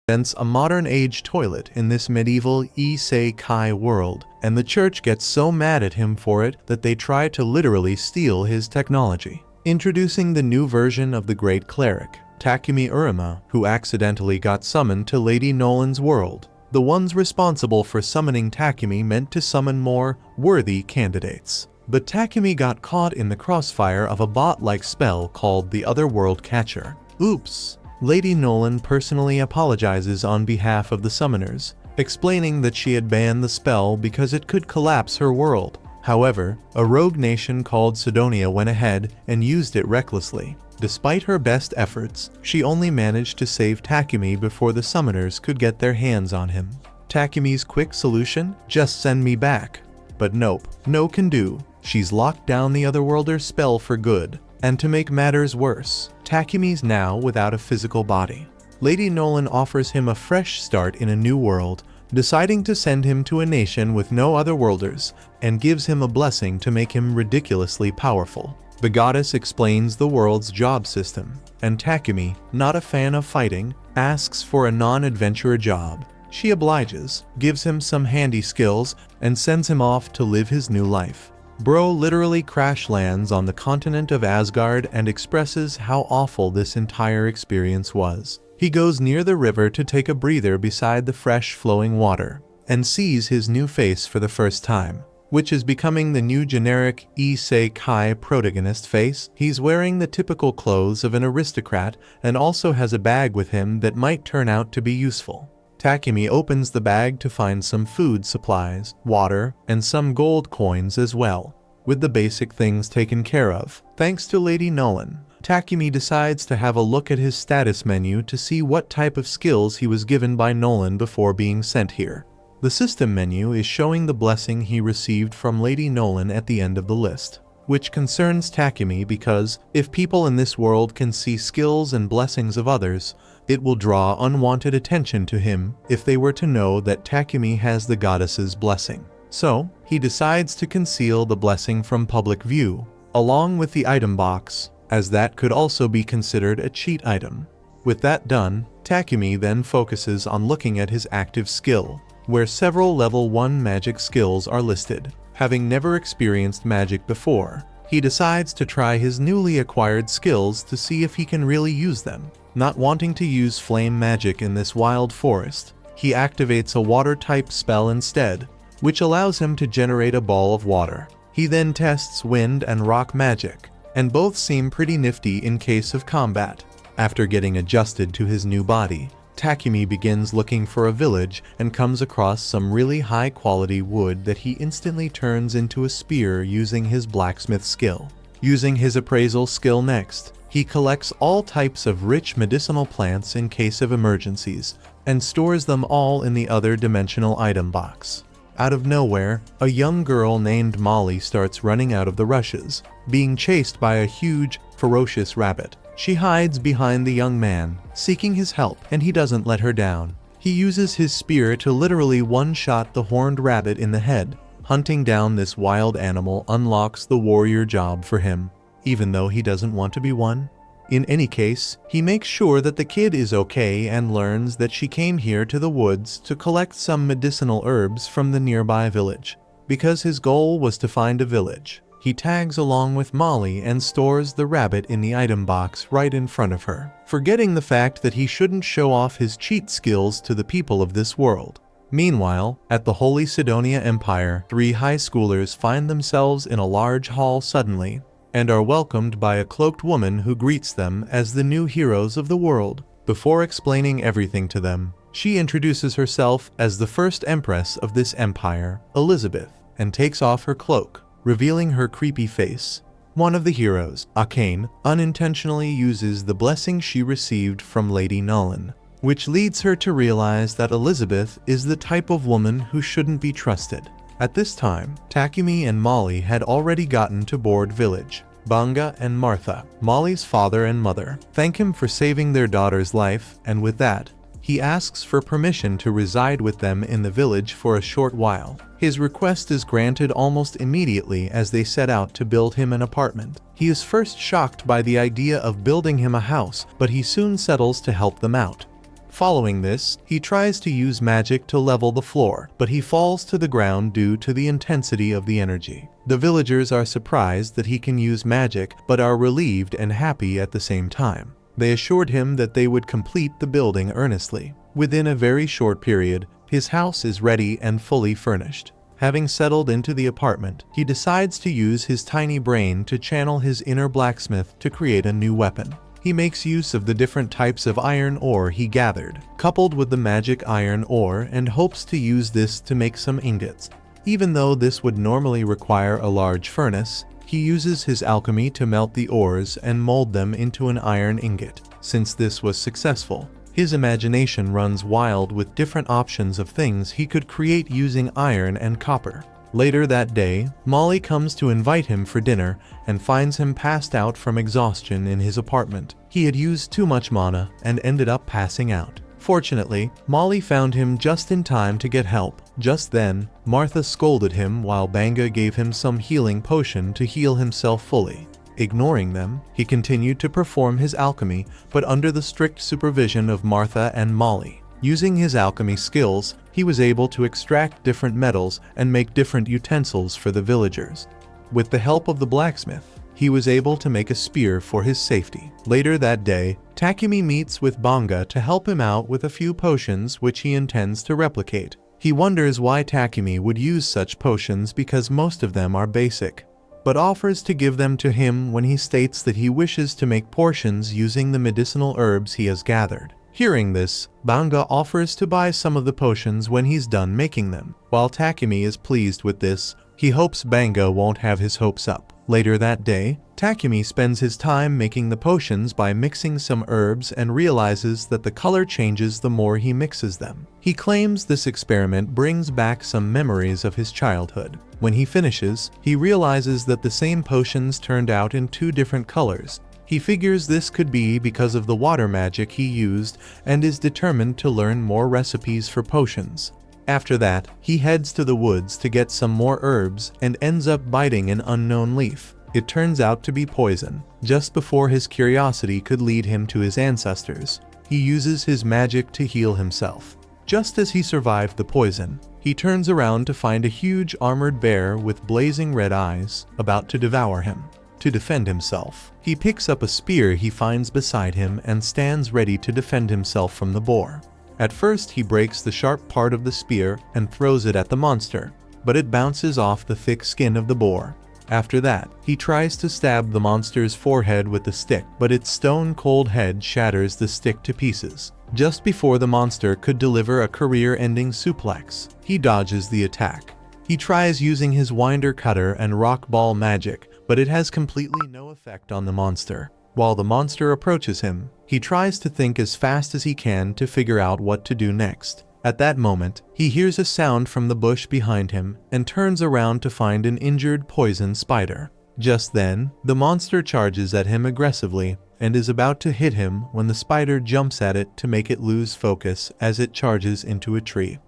invents a modern-age toilet in this medieval isekai world, and the church gets so mad at him for it that they try to literally steal his technology. Introducing the new version of the Great Cleric, Takumi Uruma, who accidentally got summoned to Lady Nolan's world. The ones responsible for summoning Takumi meant to summon more worthy candidates. But Takumi got caught in the crossfire of a bot-like spell called the Otherworld Catcher. Oops! Lady Nolan personally apologizes on behalf of the summoners, explaining that she had banned the spell because it could collapse her world. However, a rogue nation called Sidonia went ahead and used it recklessly. Despite her best efforts, she only managed to save Takumi before the summoners could get their hands on him. Takumi's quick solution? Just send me back. But nope, no can do. She's locked down the Otherworlder's spell for good. And to make matters worse, Takumi's now without a physical body. Lady Nolan offers him a fresh start in a new world, deciding to send him to a nation with no Otherworlders, and gives him a blessing to make him ridiculously powerful. The goddess explains the world's job system, and Takumi, not a fan of fighting, asks for a non-adventurer job. She obliges, gives him some handy skills, and sends him off to live his new life. Bro literally crash lands on the continent of Asgard and expresses how awful this entire experience was. He goes near the river to take a breather beside the fresh flowing water, and sees his new face for the first time, which is becoming the new generic isekai protagonist face. He's wearing the typical clothes of an aristocrat and also has a bag with him that might turn out to be useful. Takumi opens the bag to find some food supplies, water, and some gold coins as well. With the basic things taken care of, thanks to Lady Nolan, Takumi decides to have a look at his status menu to see what type of skills he was given by Nolan before being sent here. The system menu is showing the blessing he received from Lady Nolan at the end of the list, which concerns Takumi because if people in this world can see skills and blessings of others, it will draw unwanted attention to him if they were to know that Takumi has the goddess's blessing. So, he decides to conceal the blessing from public view, along with the item box, as that could also be considered a cheat item. With that done, Takumi then focuses on looking at his active skill, where several level 1 magic skills are listed. Having never experienced magic before, he decides to try his newly acquired skills to see if he can really use them. Not wanting to use flame magic in this wild forest, he activates a water-type spell instead, which allows him to generate a ball of water. He then tests wind and rock magic, and both seem pretty nifty in case of combat. After getting adjusted to his new body, Takumi begins looking for a village and comes across some really high-quality wood that he instantly turns into a spear using his blacksmith skill. Using his appraisal skill next, he collects all types of rich medicinal plants in case of emergencies and stores them all in the other dimensional item box. Out of nowhere, a young girl named Molly starts running out of the rushes, being chased by a huge, ferocious rabbit. She hides behind the young man, seeking his help, and he doesn't let her down. He uses his spear to literally one-shot the horned rabbit in the head. Hunting down this wild animal unlocks the warrior job for him, even though he doesn't want to be one. In any case, he makes sure that the kid is okay and learns that she came here to the woods to collect some medicinal herbs from the nearby village. Because his goal was to find a village, he tags along with Molly and stores the rabbit in the item box right in front of her, forgetting the fact that he shouldn't show off his cheat skills to the people of this world. Meanwhile, at the Holy Sidonia Empire, 3 high schoolers find themselves in a large hall suddenly, and are welcomed by a cloaked woman who greets them as the new heroes of the world. Before explaining everything to them, she introduces herself as the first empress of this empire, Elizabeth, and takes off her cloak, revealing her creepy face. One of the heroes, Akane, unintentionally uses the blessing she received from Lady Nolan, which leads her to realize that Elizabeth is the type of woman who shouldn't be trusted. At this time, Takumi and Molly had already gotten to Board Village. Banga and Martha, Molly's father and mother, thank him for saving their daughter's life, and with that, he asks for permission to reside with them in the village for a short while. His request is granted almost immediately as they set out to build him an apartment. He is first shocked by the idea of building him a house, but he soon settles to help them out. Following this, he tries to use magic to level the floor, but he falls to the ground due to the intensity of the energy. The villagers are surprised that he can use magic, but are relieved and happy at the same time. They assured him that they would complete the building earnestly. Within a very short period, his house is ready and fully furnished. Having settled into the apartment, he decides to use his tiny brain to channel his inner blacksmith to create a new weapon. He makes use of the different types of iron ore he gathered, coupled with the magic iron ore, and hopes to use this to make some ingots. Even though this would normally require a large furnace, he uses his alchemy to melt the ores and mold them into an iron ingot. Since this was successful, his imagination runs wild with different options of things he could create using iron and copper. Later that day, Molly comes to invite him for dinner and finds him passed out from exhaustion in his apartment. He had used too much mana and ended up passing out. Fortunately, Molly found him just in time to get help. Just then, Martha scolded him while Banga gave him some healing potion to heal himself fully. Ignoring them, he continued to perform his alchemy, but under the strict supervision of Martha and Molly. Using his alchemy skills, he was able to extract different metals and make different utensils for the villagers. With the help of the blacksmith, he was able to make a spear for his safety. Later that day, Takumi meets with Banga to help him out with a few potions which he intends to replicate. He wonders why Takumi would use such potions because most of them are basic, but offers to give them to him when he states that he wishes to make portions using the medicinal herbs he has gathered. Hearing this, Banga offers to buy some of the potions when he's done making them. While Takumi is pleased with this, he hopes Banga won't have his hopes up. Later that day, Takumi spends his time making the potions by mixing some herbs and realizes that the color changes the more he mixes them. He claims this experiment brings back some memories of his childhood. When he finishes, he realizes that the same potions turned out in two different colors. He figures this could be because of the water magic he used and is determined to learn more recipes for potions. After that, he heads to the woods to get some more herbs and ends up biting an unknown leaf. It turns out to be poison. Just before his curiosity could lead him to his ancestors, he uses his magic to heal himself. Just as he survived the poison, he turns around to find a huge armored bear with blazing red eyes about to devour him. To defend himself, he picks up a spear he finds beside him and stands ready to defend himself from the boar. At first, he breaks the sharp part of the spear and throws it at the monster, but it bounces off the thick skin of the boar. After that, he tries to stab the monster's forehead with the stick, but its stone-cold head shatters the stick to pieces. Just before the monster could deliver a career-ending suplex, he dodges the attack. He tries using his winder cutter and rock ball magic, but it has completely no effect on the monster. While the monster approaches him, he tries to think as fast as he can to figure out what to do next. At that moment, he hears a sound from the bush behind him and turns around to find an injured poison spider. Just then, the monster charges at him aggressively and is about to hit him when the spider jumps at it to make it lose focus as it charges into a tree.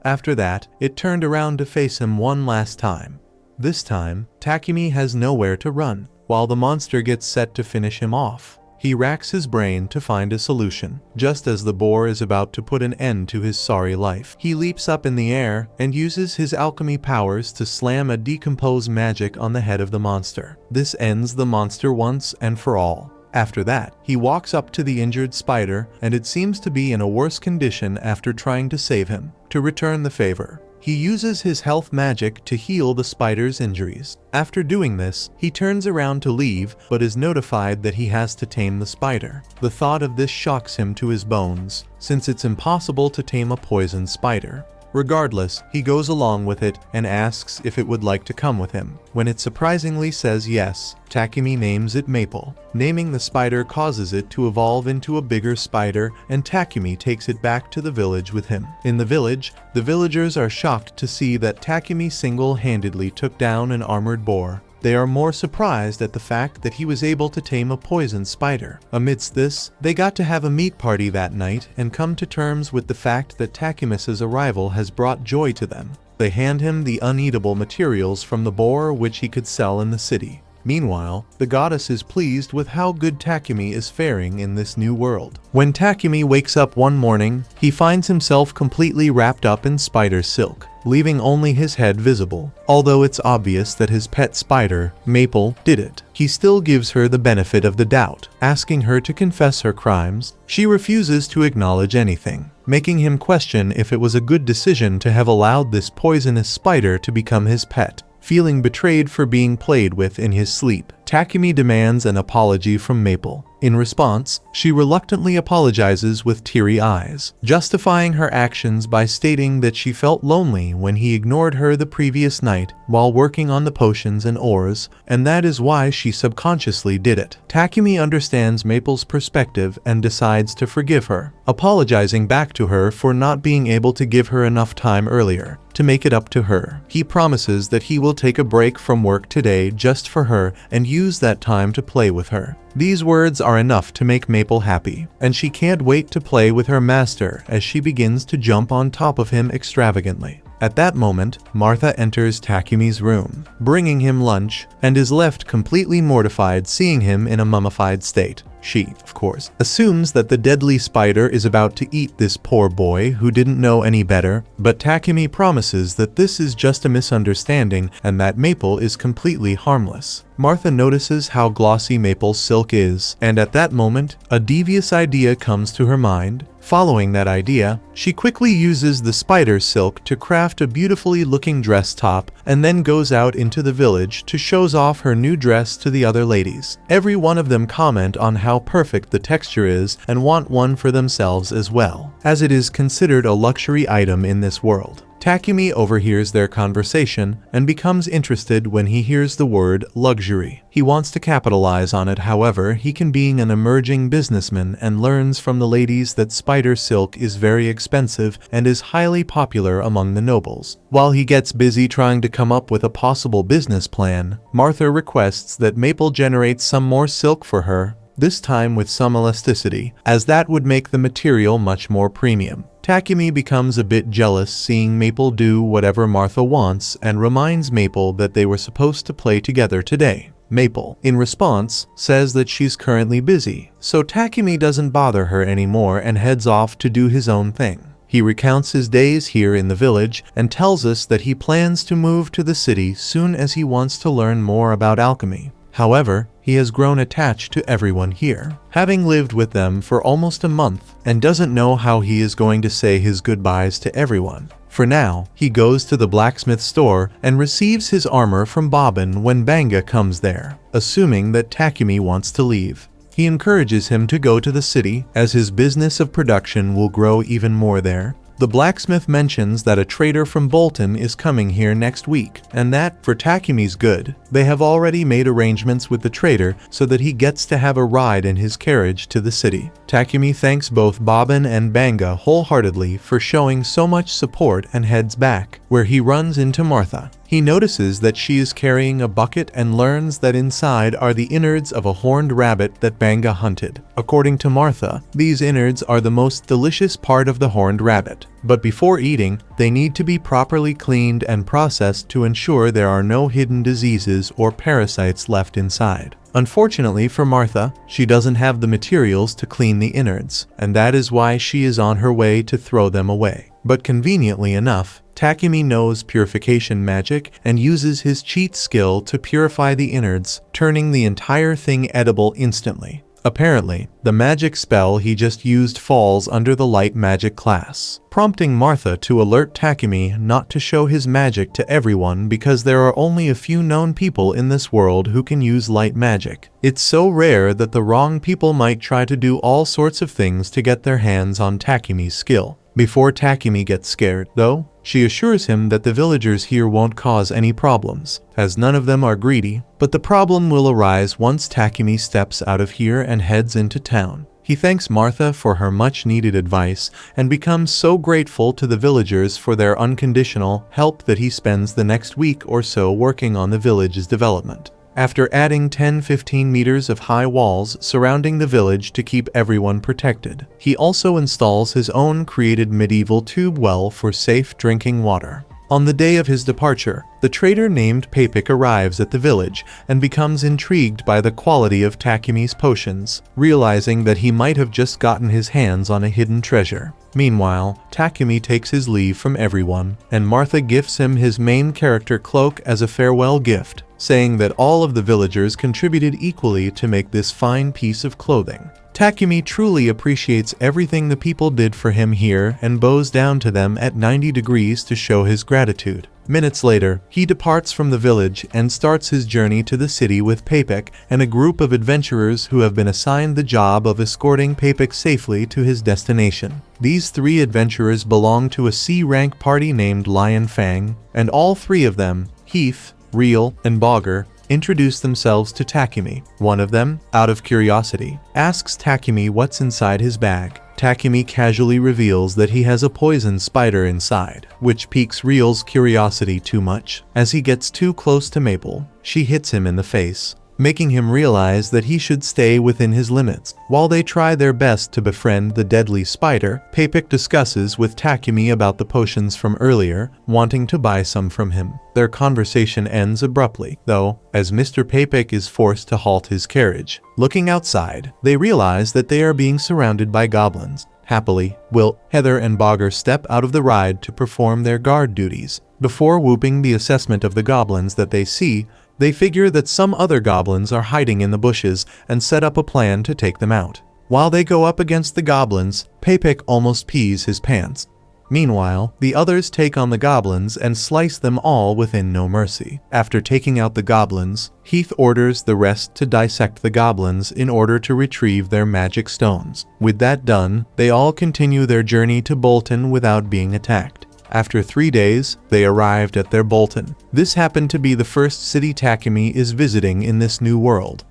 After that, it turned around to face him one last time. This time, Takumi has nowhere to run, while the monster gets set to finish him off. He racks his brain to find a solution. Just as the boar is about to put an end to his sorry life, he leaps up in the air and uses his alchemy powers to slam a decompose magic on the head of the monster. This ends the monster once and for all. After that, he walks up to the injured spider, and it seems to be in a worse condition after trying to save him. To return the favor, he uses his health magic to heal the spider's injuries. After doing this, he turns around to leave, but is notified that he has to tame the spider. The thought of this shocks him to his bones, since it's impossible to tame a poisoned spider. Regardless, he goes along with it and asks if it would like to come with him. When it surprisingly says yes, Takumi names it Maple. Naming the spider causes it to evolve into a bigger spider, and Takumi takes it back to the village with him. In the village, the villagers are shocked to see that Takumi single-handedly took down an armored boar. They are more surprised at the fact that he was able to tame a poison spider. Amidst this, they got to have a meat party that night and come to terms with the fact that Takumi's arrival has brought joy to them. They hand him the uneatable materials from the boar which he could sell in the city. Meanwhile, the goddess is pleased with how good Takumi is faring in this new world. When Takumi wakes up one morning, he finds himself completely wrapped up in spider silk, leaving only his head visible. Although it's obvious that his pet spider, Maple, did it, he still gives her the benefit of the doubt, asking her to confess her crimes. She refuses to acknowledge anything, making him question if it was a good decision to have allowed this poisonous spider to become his pet. Feeling betrayed for being played with in his sleep, Takumi demands an apology from Maple. In response, she reluctantly apologizes with teary eyes, justifying her actions by stating that she felt lonely when he ignored her the previous night while working on the potions and ores, and that is why she subconsciously did it. Takumi understands Maple's perspective and decides to forgive her, apologizing back to her for not being able to give her enough time earlier to make it up to her. He promises that he will take a break from work today just for her and use that time to play with her. These words are enough to make Maple happy, and she can't wait to play with her master as she begins to jump on top of him extravagantly. At that moment, Martha enters Takumi's room, bringing him lunch, and is left completely mortified seeing him in a mummified state. She, of course, assumes that the deadly spider is about to eat this poor boy who didn't know any better, but Takumi promises that this is just a misunderstanding and that Maple is completely harmless. Martha notices how glossy Maple's silk is, and at that moment, a devious idea comes to her mind. Following that idea, she quickly uses the spider silk to craft a beautifully looking dress top and then goes out into the village to shows off her new dress to the other ladies. Every one of them comment on how perfect the texture is and want one for themselves as well, as it is considered a luxury item in this world. Takumi overhears their conversation and becomes interested when he hears the word luxury. He wants to capitalize on it, however, he can being an emerging businessman and learns from the ladies that spider silk is very expensive and is highly popular among the nobles. While he gets busy trying to come up with a possible business plan, Martha requests that Maple generates some more silk for her, this time with some elasticity, as that would make the material much more premium. Takumi becomes a bit jealous seeing Maple do whatever Martha wants and reminds Maple that they were supposed to play together today. Maple, in response, says that she's currently busy, so Takumi doesn't bother her anymore and heads off to do his own thing. He recounts his days here in the village and tells us that he plans to move to the city soon as he wants to learn more about alchemy. However, he has grown attached to everyone here, having lived with them for almost a month, and doesn't know how he is going to say his goodbyes to everyone. For now, he goes to the blacksmith store and receives his armor from Bobbin when Banga comes there, assuming that Takumi wants to leave. He encourages him to go to the city, as his business of production will grow even more there. The blacksmith mentions that a trader from Bolton is coming here next week, and that, for Takumi's good, they have already made arrangements with the trader so that he gets to have a ride in his carriage to the city. Takumi thanks both Bobbin and Banga wholeheartedly for showing so much support and heads back, where he runs into Martha. He notices that she is carrying a bucket and learns that inside are the innards of a horned rabbit that Banga hunted. According to Martha, these innards are the most delicious part of the horned rabbit. But before eating, they need to be properly cleaned and processed to ensure there are no hidden diseases or parasites left inside. Unfortunately for Martha, she doesn't have the materials to clean the innards, and that is why she is on her way to throw them away. But conveniently enough, Takumi knows purification magic and uses his cheat skill to purify the innards, turning the entire thing edible instantly. Apparently, the magic spell he just used falls under the light magic class, prompting Martha to alert Takumi not to show his magic to everyone because there are only a few known people in this world who can use light magic. It's so rare that the wrong people might try to do all sorts of things to get their hands on Takumi's skill. Before Takumi gets scared, though, she assures him that the villagers here won't cause any problems, as none of them are greedy, but the problem will arise once Takumi steps out of here and heads into town. He thanks Martha for her much-needed advice and becomes so grateful to the villagers for their unconditional help that he spends the next week or so working on the village's development. After adding 10-15 meters of high walls surrounding the village to keep everyone protected, he also installs his own created medieval tube well for safe drinking water. On the day of his departure, the trader named Papik arrives at the village and becomes intrigued by the quality of Takumi's potions, realizing that he might have just gotten his hands on a hidden treasure. Meanwhile, Takumi takes his leave from everyone, and Martha gifts him his main character cloak as a farewell gift, saying that all of the villagers contributed equally to make this fine piece of clothing. Takumi truly appreciates everything the people did for him here and bows down to them at 90 degrees to show his gratitude. Minutes later, he departs from the village and starts his journey to the city with Papik and a group of adventurers who have been assigned the job of escorting Papik safely to his destination. These 3 adventurers belong to a C-rank party named Lion Fang, and all 3 of them, Heath, Reel, and Bogger, introduce themselves to Takumi. One of them, out of curiosity, asks Takumi what's inside his bag. Takumi casually reveals that he has a poison spider inside, which piques Reel's curiosity too much. As he gets too close to Maple, she hits him in the face, making him realize that he should stay within his limits. While they try their best to befriend the deadly spider, Papik discusses with Takumi about the potions from earlier, wanting to buy some from him. Their conversation ends abruptly, though, as Mr. Papik is forced to halt his carriage. Looking outside, they realize that they are being surrounded by goblins. Happily, Wilt, Heather, and Bogger step out of the ride to perform their guard duties. Before whooping the assessment of the goblins that they see, they figure that some other goblins are hiding in the bushes and set up a plan to take them out. While they go up against the goblins, Papik almost pees his pants. Meanwhile, the others take on the goblins and slice them all within no mercy. After taking out the goblins, Heath orders the rest to dissect the goblins in order to retrieve their magic stones. With that done, they all continue their journey to Bolton without being attacked. After 3 days, they arrived at their Bolton. This happened to be the first city Takumi is visiting in this new world.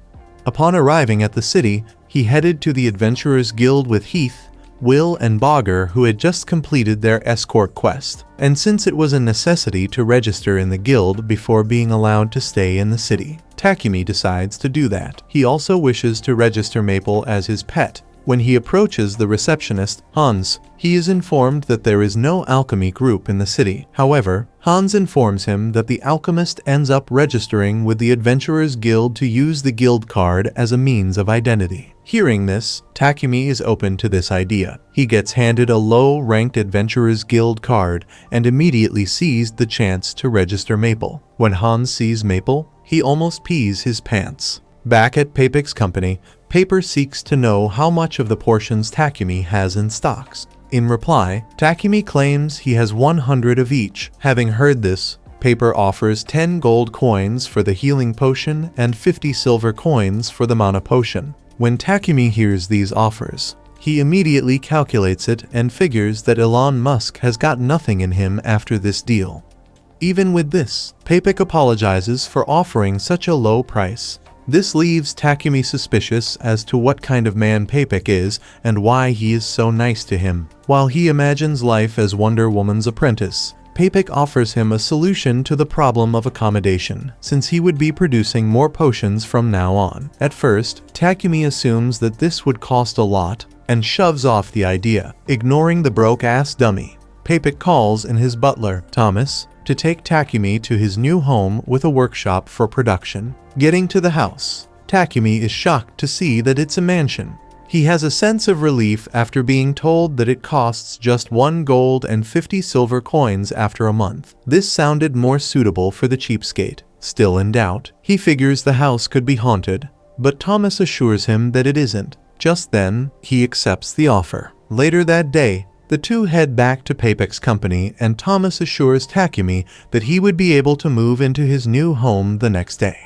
Upon arriving at the city, he headed to the Adventurers Guild with Heath, Will, and Bogger, who had just completed their escort quest. And since it was a necessity to register in the guild before being allowed to stay in the city, Takumi decides to do that. He also wishes to register Maple as his pet. When he approaches the receptionist, Hans, he is informed that there is no alchemy group in the city. However, Hans informs him that the Alchemist ends up registering with the Adventurers Guild to use the guild card as a means of identity. Hearing this, Takumi is open to this idea. He gets handed a low-ranked Adventurers Guild card and immediately seized the chance to register Maple. When Hans sees Maple, he almost pees his pants. Back at Papik's company, Paper seeks to know how much of the portions Takumi has in stocks. In reply, Takumi claims he has 100 of each. Having heard this, Paper offers 10 gold coins for the healing potion and 50 silver coins for the mana potion. When Takumi hears these offers, he immediately calculates it and figures that Elon Musk has got nothing in him after this deal. Even with this, Papik apologizes for offering such a low price. This leaves Takumi suspicious as to what kind of man Papik is and why he is so nice to him. While he imagines life as Wonder Woman's apprentice, Papik offers him a solution to the problem of accommodation, since he would be producing more potions from now on. At first, Takumi assumes that this would cost a lot and shoves off the idea, ignoring the broke-ass dummy. Papik calls in his butler, Thomas, to take Takumi to his new home with a workshop for production. Getting to the house, Takumi is shocked to see that it's a mansion. He has a sense of relief after being told that it costs just 1 gold and 50 silver coins after a month. This sounded more suitable for the cheapskate. Still in doubt, he figures the house could be haunted, but Thomas assures him that it isn't. Just then, he accepts the offer. Later that day, the two head back to Papik's company, and Thomas assures Takumi that he would be able to move into his new home the next day.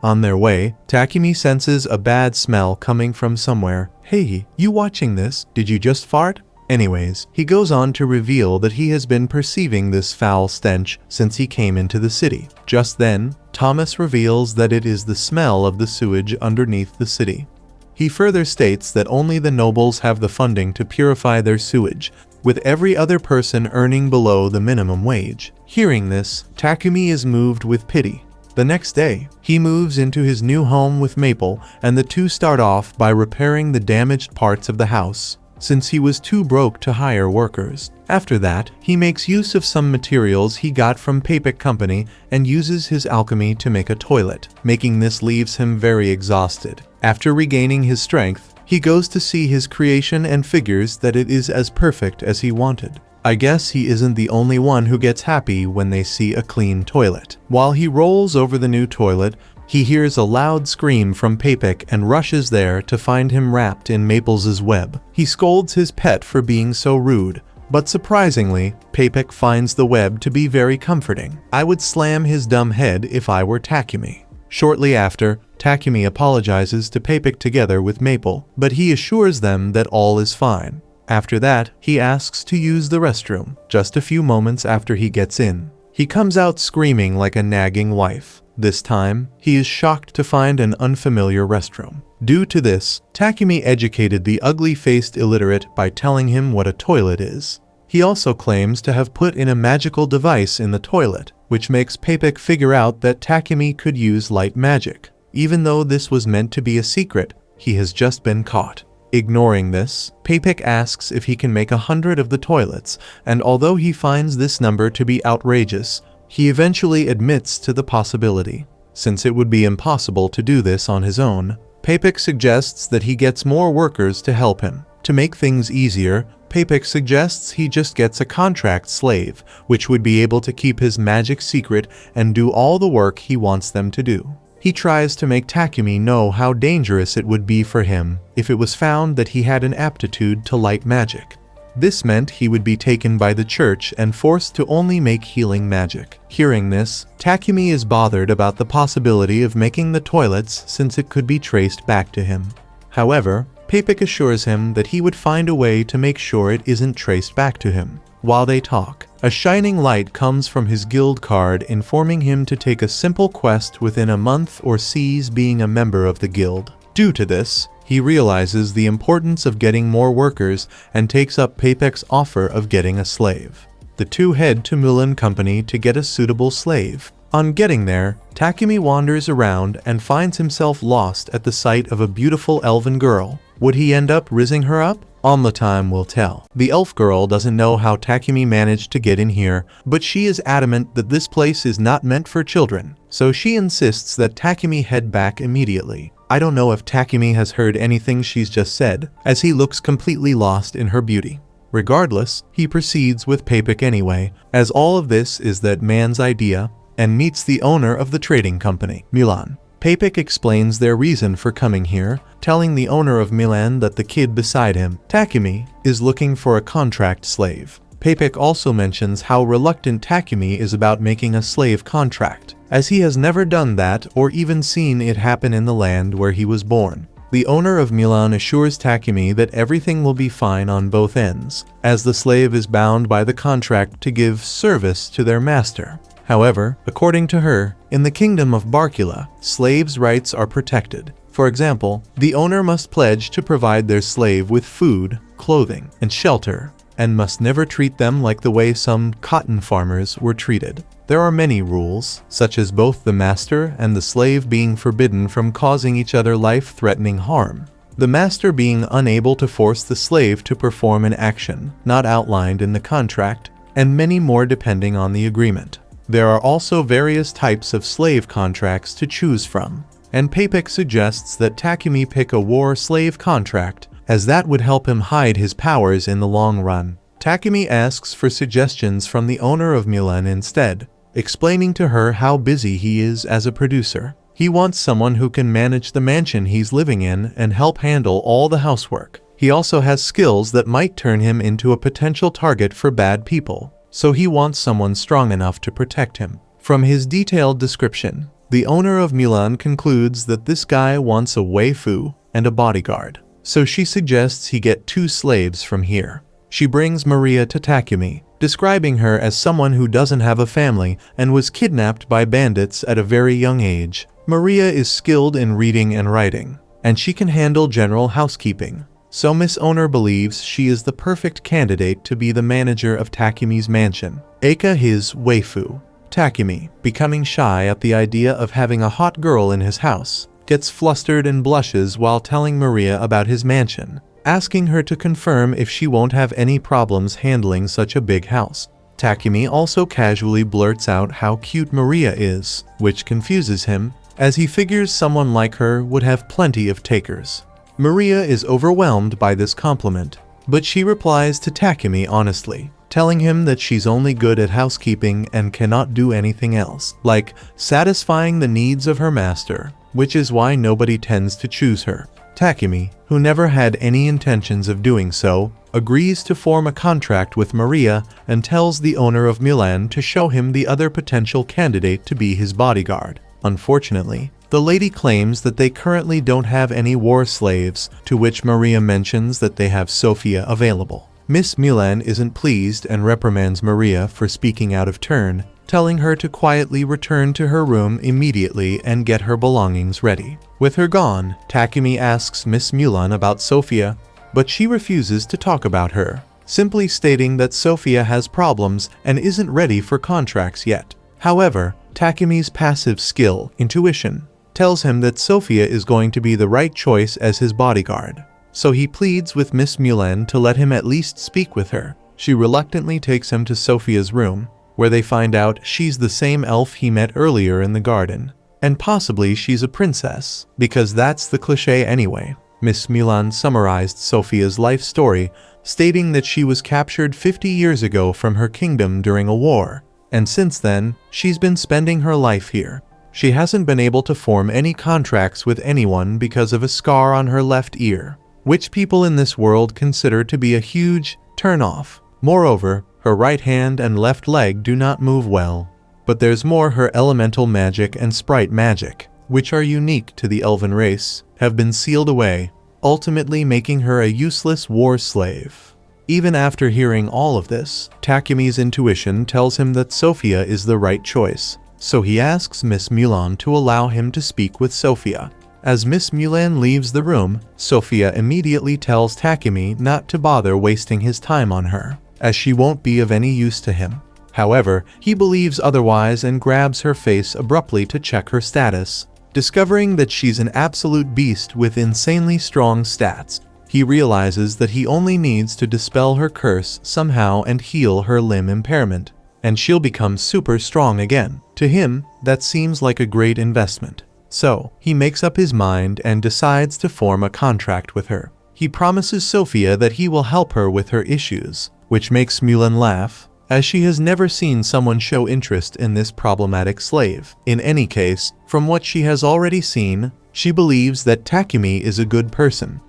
On their way, Takumi senses a bad smell coming from somewhere. "Hey, you watching this? Did you just fart?" Anyways, he goes on to reveal that he has been perceiving this foul stench since he came into the city. Just then, Thomas reveals that it is the smell of the sewage underneath the city. He further states that only the nobles have the funding to purify their sewage, with every other person earning below the minimum wage. Hearing this, Takumi is moved with pity. The next day, he moves into his new home with Maple, and the two start off by repairing the damaged parts of the house. since he was too broke to hire workers. After that, he makes use of some materials he got from Papik Company and uses his alchemy to make a toilet. Making this leaves him very exhausted. After regaining his strength, he goes to see his creation and figures that it is as perfect as he wanted. I guess he isn't the only one who gets happy when they see a clean toilet. While he rolls over the new toilet, he hears a loud scream from Papik and rushes there to find him wrapped in Maples' web. He scolds his pet for being so rude, but surprisingly, Papik finds the web to be very comforting. I would slam his dumb head if I were Takumi. Shortly after, Takumi apologizes to Papik together with Maple, but he assures them that all is fine. After that, he asks to use the restroom, just a few moments after he gets in. He comes out screaming like a nagging wife. This time, he is shocked to find an unfamiliar restroom. Due to this, Takumi educated the ugly-faced illiterate by telling him what a toilet is. He also claims to have put in a magical device in the toilet, which makes Papik figure out that Takumi could use light magic. Even though this was meant to be a secret, he has just been caught. Ignoring this, Papik asks if he can make 100 of the toilets, and although he finds this number to be outrageous, he eventually admits to the possibility. Since it would be impossible to do this on his own, Papik suggests that he gets more workers to help him. To make things easier, Papik suggests he just gets a contract slave, which would be able to keep his magic secret and do all the work he wants them to do. He tries to make Takumi know how dangerous it would be for him if it was found that he had an aptitude to light magic. This meant he would be taken by the church and forced to only make healing magic. Hearing this, Takumi is bothered about the possibility of making the toilets since it could be traced back to him. However, Papik assures him that he would find a way to make sure it isn't traced back to him. While they talk, a shining light comes from his guild card informing him to take a simple quest within a month or cease being a member of the guild. Due to this, he realizes the importance of getting more workers and takes up Papik's offer of getting a slave. The two head to Mulan Company to get a suitable slave. On getting there, Takumi wanders around and finds himself lost at the sight of a beautiful elven girl. Would he end up rizzing her up? Only time will tell. The elf girl doesn't know how Takumi managed to get in here, but she is adamant that this place is not meant for children, so she insists that Takumi head back immediately. I don't know if Takumi has heard anything she's just said, as he looks completely lost in her beauty. Regardless, he proceeds with Papik anyway, as all of this is that man's idea, and meets the owner of the trading company, Mulan. Papik explains their reason for coming here, telling the owner of Milan that the kid beside him, Takumi, is looking for a contract slave. Papik also mentions how reluctant Takumi is about making a slave contract, as he has never done that or even seen it happen in the land where he was born. The owner of Milan assures Takumi that everything will be fine on both ends, as the slave is bound by the contract to give service to their master. However, according to her, in the kingdom of Barkula, slaves' rights are protected. For example, the owner must pledge to provide their slave with food, clothing, and shelter, and must never treat them like the way some cotton farmers were treated. There are many rules, such as both the master and the slave being forbidden from causing each other life-threatening harm. The master being unable to force the slave to perform an action not outlined in the contract, and many more depending on the agreement. There are also various types of slave contracts to choose from, and Papik suggests that Takumi pick a war slave contract, as that would help him hide his powers in the long run. Takumi asks for suggestions from the owner of Milan instead, explaining to her how busy he is as a producer. He wants someone who can manage the mansion he's living in and help handle all the housework. He also has skills that might turn him into a potential target for bad people, so he wants someone strong enough to protect him. From his detailed description, the owner of Milan concludes that this guy wants a waifu and a bodyguard, so she suggests he get 2 slaves from here. She brings Maria to Takumi, describing her as someone who doesn't have a family and was kidnapped by bandits at a very young age. Maria is skilled in reading and writing, and she can handle general housekeeping. So Miss Owner believes she is the perfect candidate to be the manager of Takumi's mansion. Aka his waifu. Takumi, becoming shy at the idea of having a hot girl in his house, gets flustered and blushes while telling Maria about his mansion. asking her to confirm if she won't have any problems handling such a big house. Takumi also casually blurts out how cute Maria is, which confuses him, as he figures someone like her would have plenty of takers. Maria is overwhelmed by this compliment, but she replies to Takumi honestly, telling him that she's only good at housekeeping and cannot do anything else, like satisfying the needs of her master, which is why nobody tends to choose her. Takumi, who never had any intentions of doing so, agrees to form a contract with Maria and tells the owner of Milan to show him the other potential candidate to be his bodyguard. Unfortunately, the lady claims that they currently don't have any war slaves, to which Maria mentions that they have Sofia available. Miss Milan isn't pleased and reprimands Maria for speaking out of turn, telling her to quietly return to her room immediately and get her belongings ready. With her gone, Takumi asks Miss Milan about Sofia, but she refuses to talk about her, simply stating that Sofia has problems and isn't ready for contracts yet. However, Takumi's passive skill, intuition, tells him that Sofia is going to be the right choice as his bodyguard. So he pleads with Miss Milan to let him at least speak with her. She reluctantly takes him to Sofia's room, where they find out she's the same elf he met earlier in the garden. And possibly she's a princess, because that's the cliché anyway. Miss Milan summarized Sofia's life story, stating that she was captured 50 years ago from her kingdom during a war, and since then, she's been spending her life here. She hasn't been able to form any contracts with anyone because of a scar on her left ear, which people in this world consider to be a huge turn-off. Moreover, her right hand and left leg do not move well. But there's more. Her elemental magic and sprite magic, which are unique to the elven race, have been sealed away, ultimately making her a useless war slave. Even after hearing all of this, Takumi's intuition tells him that Sofia is the right choice, so he asks Miss Milan to allow him to speak with Sofia. As Miss Milan leaves the room, Sofia immediately tells Takumi not to bother wasting his time on her, as she won't be of any use to him. However, he believes otherwise and grabs her face abruptly to check her status. Discovering that she's an absolute beast with insanely strong stats, he realizes that he only needs to dispel her curse somehow and heal her limb impairment, and she'll become super strong again. To him, that seems like a great investment. So, he makes up his mind and decides to form a contract with her. He promises Sofia that he will help her with her issues, which makes Milan laugh, as she has never seen someone show interest in this problematic slave. In any case, from what she has already seen, she believes that Takumi is a good person.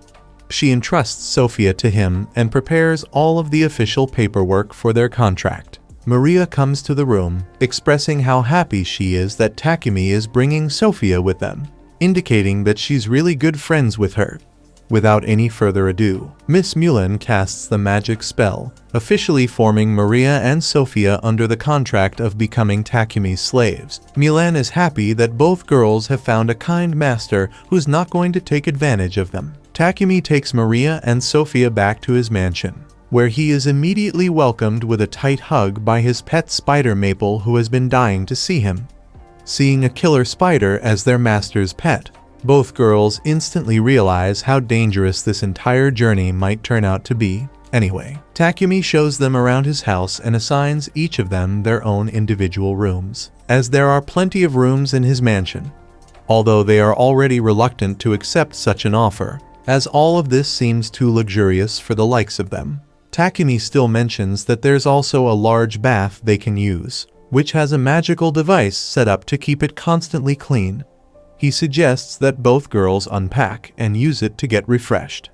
She entrusts Sofia to him and prepares all of the official paperwork for their contract. Maria comes to the room, expressing how happy she is that Takumi is bringing Sofia with them, indicating that she's really good friends with her. Without any further ado, Miss Milan casts the magic spell, officially forming Maria and Sofia under the contract of becoming Takumi's slaves. Milan is happy that both girls have found a kind master who's not going to take advantage of them. Takumi takes Maria and Sofia back to his mansion, where he is immediately welcomed with a tight hug by his pet spider Maple, who has been dying to see him. Seeing a killer spider as their master's pet, both girls instantly realize how dangerous this entire journey might turn out to be. Anyway, Takumi shows them around his house and assigns each of them their own individual rooms, as there are plenty of rooms in his mansion. Although they are already reluctant to accept such an offer, as all of this seems too luxurious for the likes of them. Takumi still mentions that there's also a large bath they can use, which has a magical device set up to keep it constantly clean. He suggests that both girls unpack and use it to get refreshed.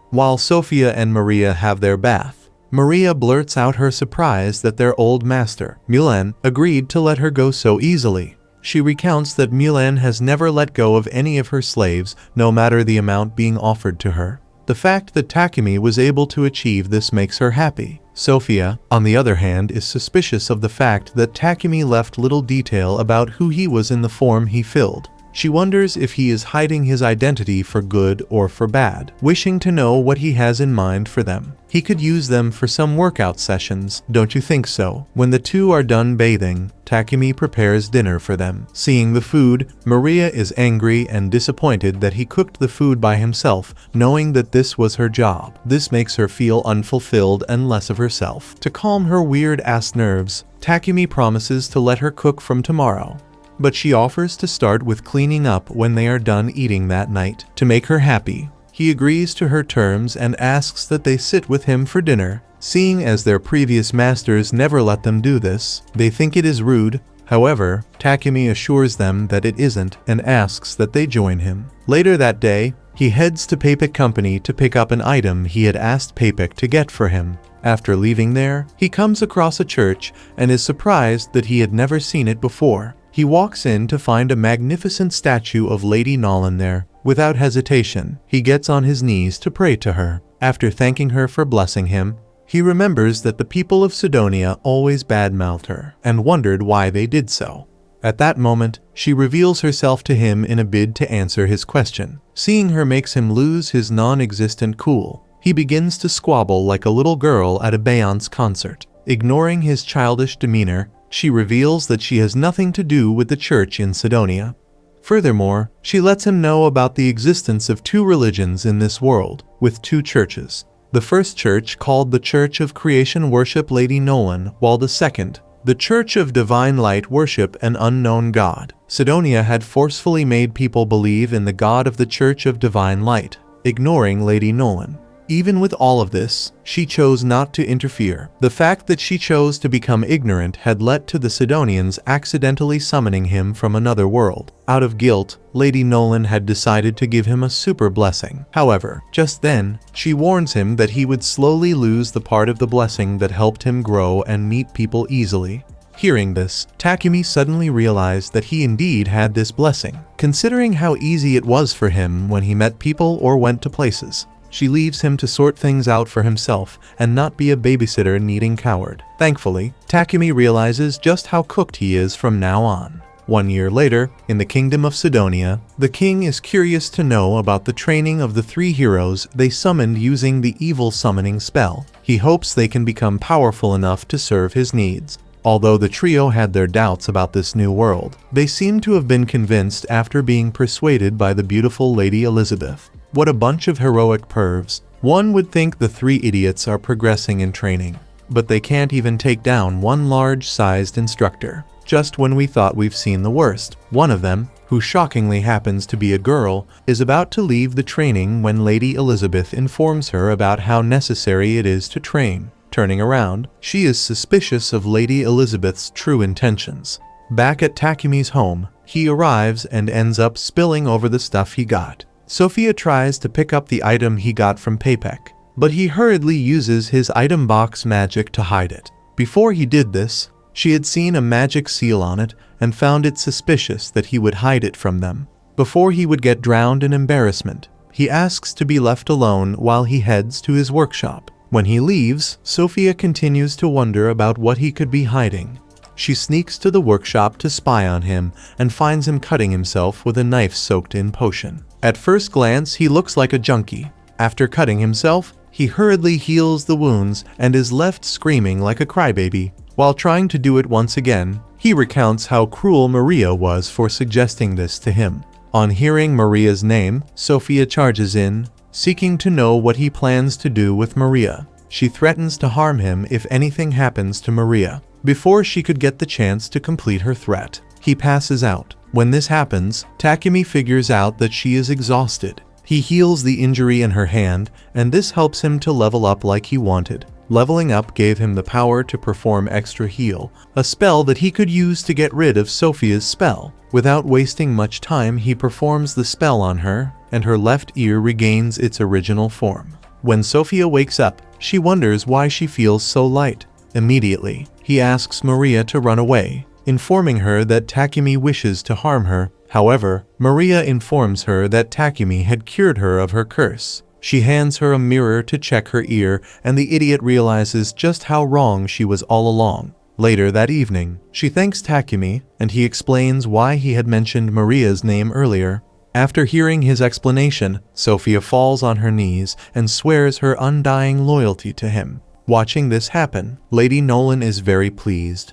While Sofia and Maria have their bath, Maria blurts out her surprise that their old master, Milan, agreed to let her go so easily. She recounts that Milan has never let go of any of her slaves, no matter the amount being offered to her. The fact that Takumi was able to achieve this makes her happy. Sofia, on the other hand, is suspicious of the fact that Takumi left little detail about who he was in the form he filled. She wonders if he is hiding his identity for good or for bad, wishing to know what he has in mind for them. He could use them for some workout sessions, don't you think so? When the two are done bathing, Takumi prepares dinner for them. Seeing the food, Maria is angry and disappointed that he cooked the food by himself, knowing that this was her job. This makes her feel unfulfilled and less of herself. To calm her weird-ass nerves, Takumi promises to let her cook from tomorrow. But she offers to start with cleaning up when they are done eating that night. To make her happy, he agrees to her terms and asks that they sit with him for dinner. Seeing as their previous masters never let them do this, they think it is rude. However, Takumi assures them that it isn't and asks that they join him. Later that day, he heads to Papek Company to pick up an item he had asked Papek to get for him. After leaving there, he comes across a church and is surprised that he had never seen it before. He walks in to find a magnificent statue of Lady Nolan there. Without hesitation, he gets on his knees to pray to her. After thanking her for blessing him, he remembers that the people of Sidonia always badmouthed her and wondered why they did so. At that moment, she reveals herself to him in a bid to answer his question. Seeing her makes him lose his non-existent cool. He begins to squabble like a little girl at a Beyonce concert. Ignoring his childish demeanor, she reveals that she has nothing to do with the church in Sidonia. Furthermore, she lets him know about the existence of two religions in this world, with two churches. The first church, called the Church of Creation, worship Lady Nolan, while the second, the Church of Divine Light, worship an unknown god. Sidonia had forcefully made people believe in the god of the Church of Divine Light, ignoring Lady Nolan. Even with all of this, she chose not to interfere. The fact that she chose to become ignorant had led to the Sidonians accidentally summoning him from another world. Out of guilt, Lady Nolan had decided to give him a super blessing. However, just then, she warns him that he would slowly lose the part of the blessing that helped him grow and meet people easily. Hearing this, Takumi suddenly realized that he indeed had this blessing, considering how easy it was for him when he met people or went to places. She leaves him to sort things out for himself and not be a babysitter needing coward. Thankfully, Takumi realizes just how cooked he is from now on. 1 year later, in the kingdom of Sidonia, the king is curious to know about the training of the 3 heroes they summoned using the evil summoning spell. He hopes they can become powerful enough to serve his needs. Although the trio had their doubts about this new world, they seem to have been convinced after being persuaded by the beautiful Lady Elizabeth. What a bunch of heroic pervs. One would think the 3 idiots are progressing in training, but they can't even take down one large-sized instructor. Just when we thought we've seen the worst, one of them, who shockingly happens to be a girl, is about to leave the training when Lady Elizabeth informs her about how necessary it is to train. Turning around, she is suspicious of Lady Elizabeth's true intentions. Back at Takumi's home, he arrives and ends up spilling over the stuff he got. Sophia tries to pick up the item he got from Papek, but he hurriedly uses his item box magic to hide it. Before he did this, she had seen a magic seal on it and found it suspicious that he would hide it from them. Before he would get drowned in embarrassment, he asks to be left alone while he heads to his workshop. When he leaves, Sophia continues to wonder about what he could be hiding. She sneaks to the workshop to spy on him and finds him cutting himself with a knife soaked in potion. At first glance, he looks like a junkie. After cutting himself, he hurriedly heals the wounds and is left screaming like a crybaby. While trying to do it once again, he recounts how cruel Maria was for suggesting this to him. On hearing Maria's name, Sophia charges in, seeking to know what he plans to do with Maria. She threatens to harm him if anything happens to Maria. Before she could get the chance to complete her threat, he passes out. When this happens, Takumi figures out that she is exhausted. He heals the injury in her hand, and this helps him to level up like he wanted. Leveling up gave him the power to perform Extra Heal, a spell that he could use to get rid of Sophia's spell. Without wasting much time, he performs the spell on her, and her left ear regains its original form. When Sophia wakes up, she wonders why she feels so light. Immediately, he asks Maria to run away, informing her that Takumi wishes to harm her. However, Maria informs her that Takumi had cured her of her curse. She hands her a mirror to check her ear, and the idiot realizes just how wrong she was all along. Later that evening, she thanks Takumi, and he explains why he had mentioned Maria's name earlier. After hearing his explanation, Sophia falls on her knees and swears her undying loyalty to him. Watching this happen, Lady Nolan is very pleased.